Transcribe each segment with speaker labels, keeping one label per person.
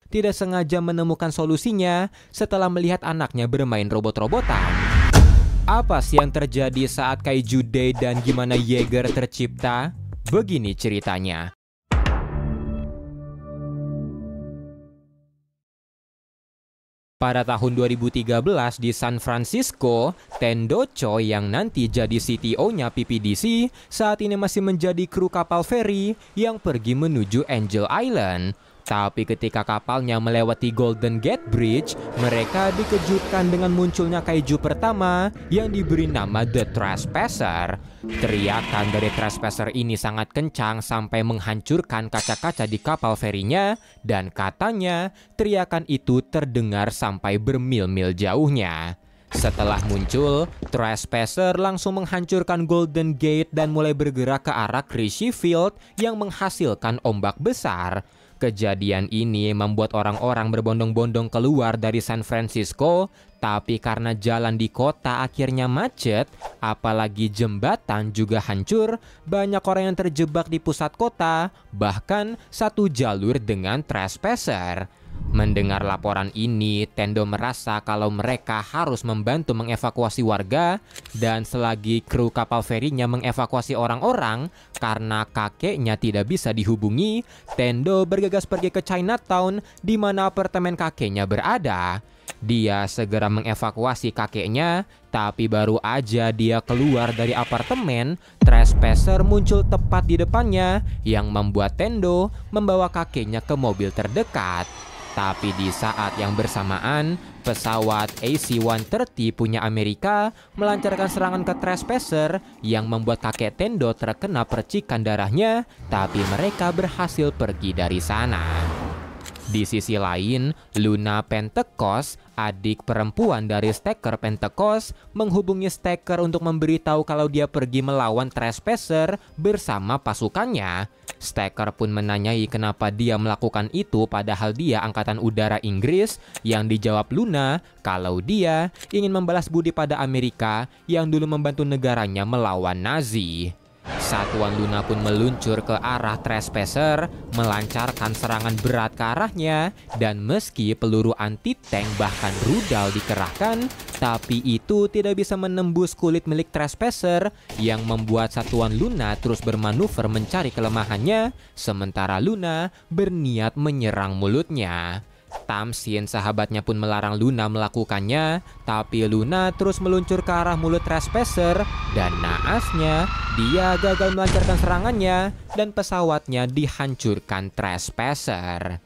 Speaker 1: tidak sengaja menemukan solusinya setelah melihat anaknya bermain robot-robotan. Apa sih yang terjadi saat Kaiju Day dan gimana Yeager tercipta? Begini ceritanya. Pada tahun 2013 di San Francisco, Tendo Choi yang nanti jadi CTO-nya PPDC saat ini masih menjadi kru kapal feri yang pergi menuju Angel Island. Tapi ketika kapalnya melewati Golden Gate Bridge, mereka dikejutkan dengan munculnya kaiju pertama yang diberi nama The Trespasser. Teriakan dari Trespasser ini sangat kencang sampai menghancurkan kaca-kaca di kapal ferinya, dan katanya teriakan itu terdengar sampai bermil-mil jauhnya. Setelah muncul, Trespasser langsung menghancurkan Golden Gate dan mulai bergerak ke arah Crissy Field yang menghasilkan ombak besar. Kejadian ini membuat orang-orang berbondong-bondong keluar dari San Francisco, tapi karena jalan di kota akhirnya macet, apalagi jembatan juga hancur, banyak orang yang terjebak di pusat kota, bahkan satu jalur dengan Trespasser. Mendengar laporan ini, Tendo merasa kalau mereka harus membantu mengevakuasi warga, dan selagi kru kapal ferinya mengevakuasi orang-orang karena kakeknya tidak bisa dihubungi, Tendo bergegas pergi ke Chinatown di mana apartemen kakeknya berada. Dia segera mengevakuasi kakeknya, tapi baru aja dia keluar dari apartemen, Trespasser muncul tepat di depannya yang membuat Tendo membawa kakeknya ke mobil terdekat. Tapi di saat yang bersamaan, pesawat AC-130 punya Amerika melancarkan serangan ke Trespasser yang membuat kakek Tendo terkena percikan darahnya, tapi mereka berhasil pergi dari sana. Di sisi lain, Luna Pentecost, adik perempuan dari Stacker Pentecost, menghubungi Stacker untuk memberitahu kalau dia pergi melawan Trespasser bersama pasukannya. Stacker pun menanyai kenapa dia melakukan itu padahal dia angkatan udara Inggris, yang dijawab Luna kalau dia ingin membalas budi pada Amerika yang dulu membantu negaranya melawan Nazi. Satuan Luna pun meluncur ke arah Trespasser, melancarkan serangan berat ke arahnya, dan meski peluru anti-tank bahkan rudal dikerahkan, tapi itu tidak bisa menembus kulit milik Trespasser yang membuat satuan Luna terus bermanuver mencari kelemahannya, sementara Luna berniat menyerang mulutnya. Tamsin, sahabatnya, pun melarang Luna melakukannya, tapi Luna terus meluncur ke arah mulut Trespasser dan naasnya dia gagal melancarkan serangannya dan pesawatnya dihancurkan Trespasser.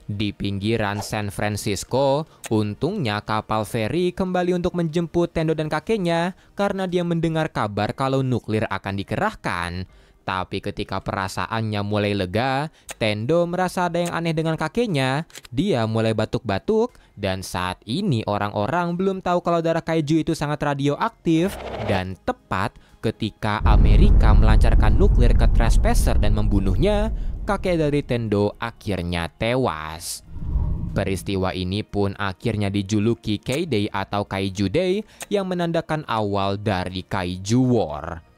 Speaker 1: Di pinggiran San Francisco, untungnya kapal feri kembali untuk menjemput Tendo dan kakeknya karena dia mendengar kabar kalau nuklir akan dikerahkan. Tapi ketika perasaannya mulai lega, Tendo merasa ada yang aneh dengan kakeknya. Dia mulai batuk-batuk, dan saat ini orang-orang belum tahu kalau darah kaiju itu sangat radioaktif. Dan tepat ketika Amerika melancarkan nuklir ke Trespasser dan membunuhnya, kakek dari Tendo akhirnya tewas. Peristiwa ini pun akhirnya dijuluki K-Day atau Kaiju Day yang menandakan awal dari Kaiju War.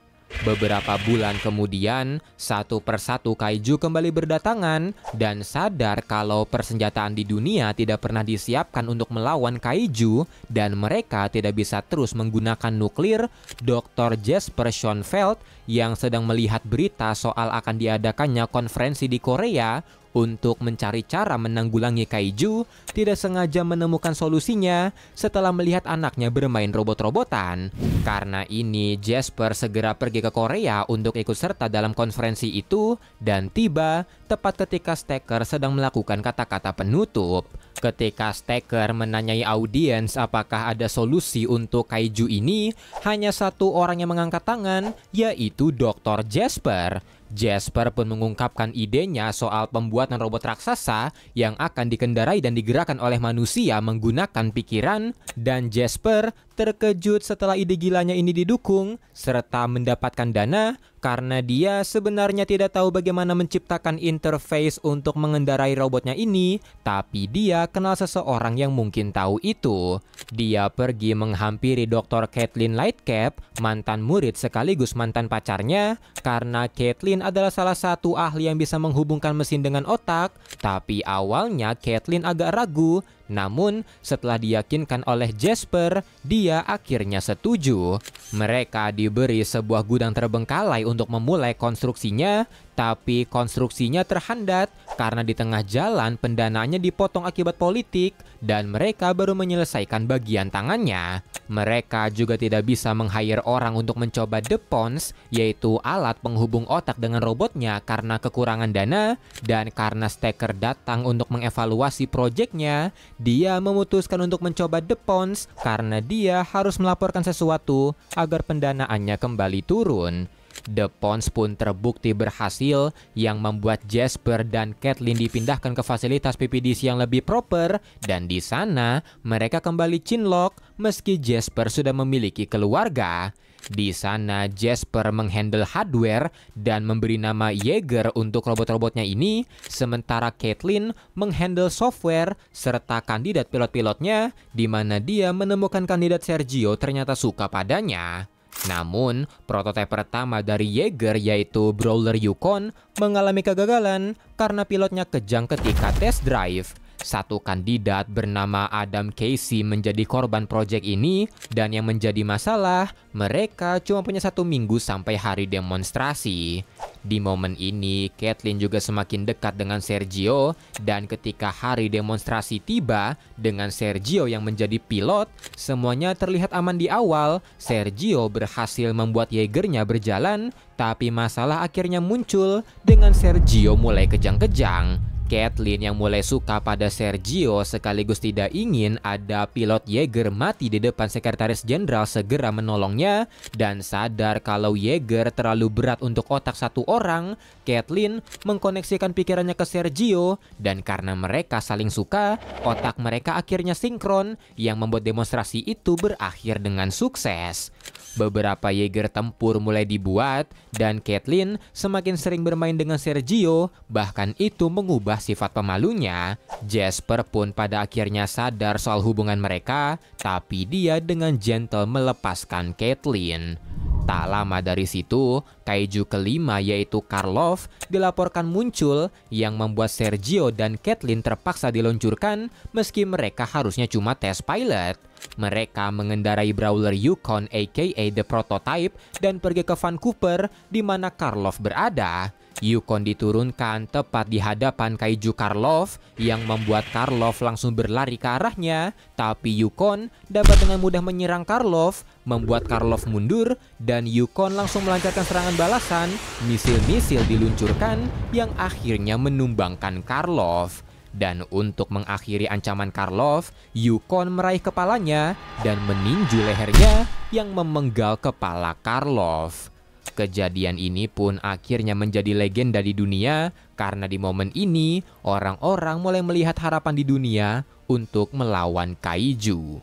Speaker 1: Beberapa bulan kemudian, satu persatu kaiju kembali berdatangan dan sadar kalau persenjataan di dunia tidak pernah disiapkan untuk melawan kaiju dan mereka tidak bisa terus menggunakan nuklir. Dr. Jesper Schoenfeld yang sedang melihat berita soal akan diadakannya konferensi di Korea untuk mencari cara menanggulangi kaiju, tidak sengaja menemukan solusinya setelah melihat anaknya bermain robot-robotan. Karena ini, Jesper segera pergi ke Korea untuk ikut serta dalam konferensi itu dan tiba tepat ketika Stacker sedang melakukan kata-kata penutup. Ketika Stacker menanyai audiens apakah ada solusi untuk kaiju ini, hanya satu orang yang mengangkat tangan, yaitu Dr. Jesper. Jesper pun mengungkapkan idenya soal pembuatan robot raksasa yang akan dikendarai dan digerakkan oleh manusia menggunakan pikiran, dan Jesper terkejut setelah ide gilanya ini didukung, serta mendapatkan dana karena dia sebenarnya tidak tahu bagaimana menciptakan interface untuk mengendarai robotnya ini, tapi dia kenal seseorang yang mungkin tahu itu. Dia pergi menghampiri Dr. Kathleen Lightcap, mantan murid sekaligus mantan pacarnya, karena Kathleen adalah salah satu ahli yang bisa menghubungkan mesin dengan otak, tapi awalnya Kathleen agak ragu. Namun, setelah diyakinkan oleh Jasper, dia akhirnya setuju. Mereka diberi sebuah gudang terbengkalai untuk memulai konstruksinya, tapi konstruksinya terhambat karena di tengah jalan pendanaannya dipotong akibat politik dan mereka baru menyelesaikan bagian tangannya. Mereka juga tidak bisa meng-hire orang untuk mencoba The Pons, yaitu alat penghubung otak dengan robotnya karena kekurangan dana, dan karena Stacker datang untuk mengevaluasi proyeknya, dia memutuskan untuk mencoba The Pons karena dia harus melaporkan sesuatu agar pendanaannya kembali turun. The Pons pun terbukti berhasil, yang membuat Jasper dan Kathleen dipindahkan ke fasilitas PPDC yang lebih proper, dan di sana mereka kembali cinlok meski Jasper sudah memiliki keluarga. Di sana Jasper menghandle hardware dan memberi nama Yeager untuk robot-robotnya ini, sementara Kathleen menghandle software serta kandidat pilot-pilotnya, di mana dia menemukan kandidat Sergio ternyata suka padanya. Namun, prototipe pertama dari Yeager yaitu Brawler Yukon mengalami kegagalan karena pilotnya kejang ketika test drive. Satu kandidat bernama Adam Casey menjadi korban proyek ini, dan yang menjadi masalah, mereka cuma punya 1 minggu sampai hari demonstrasi. Di momen ini, Kathleen juga semakin dekat dengan Sergio, dan ketika hari demonstrasi tiba, dengan Sergio yang menjadi pilot, semuanya terlihat aman di awal. Sergio berhasil membuat Yeagernya berjalan, tapi masalah akhirnya muncul dengan Sergio mulai kejang-kejang. Kathleen yang mulai suka pada Sergio sekaligus tidak ingin ada pilot Yeager mati di depan sekretaris jenderal segera menolongnya, dan sadar kalau Yeager terlalu berat untuk otak satu orang, Kathleen mengkoneksikan pikirannya ke Sergio, dan karena mereka saling suka, otak mereka akhirnya sinkron yang membuat demonstrasi itu berakhir dengan sukses. Beberapa Yeager tempur mulai dibuat, dan Kathleen semakin sering bermain dengan Sergio, bahkan itu mengubah sifat pemalunya. Jasper pun pada akhirnya sadar soal hubungan mereka, tapi dia dengan gentle melepaskan Kathleen. Tak lama dari situ, kaiju kelima yaitu Karloff dilaporkan muncul, yang membuat Sergio dan Kathleen terpaksa diluncurkan meski mereka harusnya cuma tes pilot. Mereka mengendarai Brawler Yukon aka The Prototype dan pergi ke Vancouver di mana Karloff berada. Yukon diturunkan tepat di hadapan kaiju Karloff yang membuat Karloff langsung berlari ke arahnya, tapi Yukon dapat dengan mudah menyerang Karloff, membuat Karloff mundur, dan Yukon langsung melancarkan serangan balasan. Misil-misil diluncurkan yang akhirnya menumbangkan Karloff. Dan untuk mengakhiri ancaman Karloff, Yukon meraih kepalanya dan meninju lehernya yang memenggal kepala Karloff. Kejadian ini pun akhirnya menjadi legenda di dunia karena di momen ini orang-orang mulai melihat harapan di dunia untuk melawan kaiju.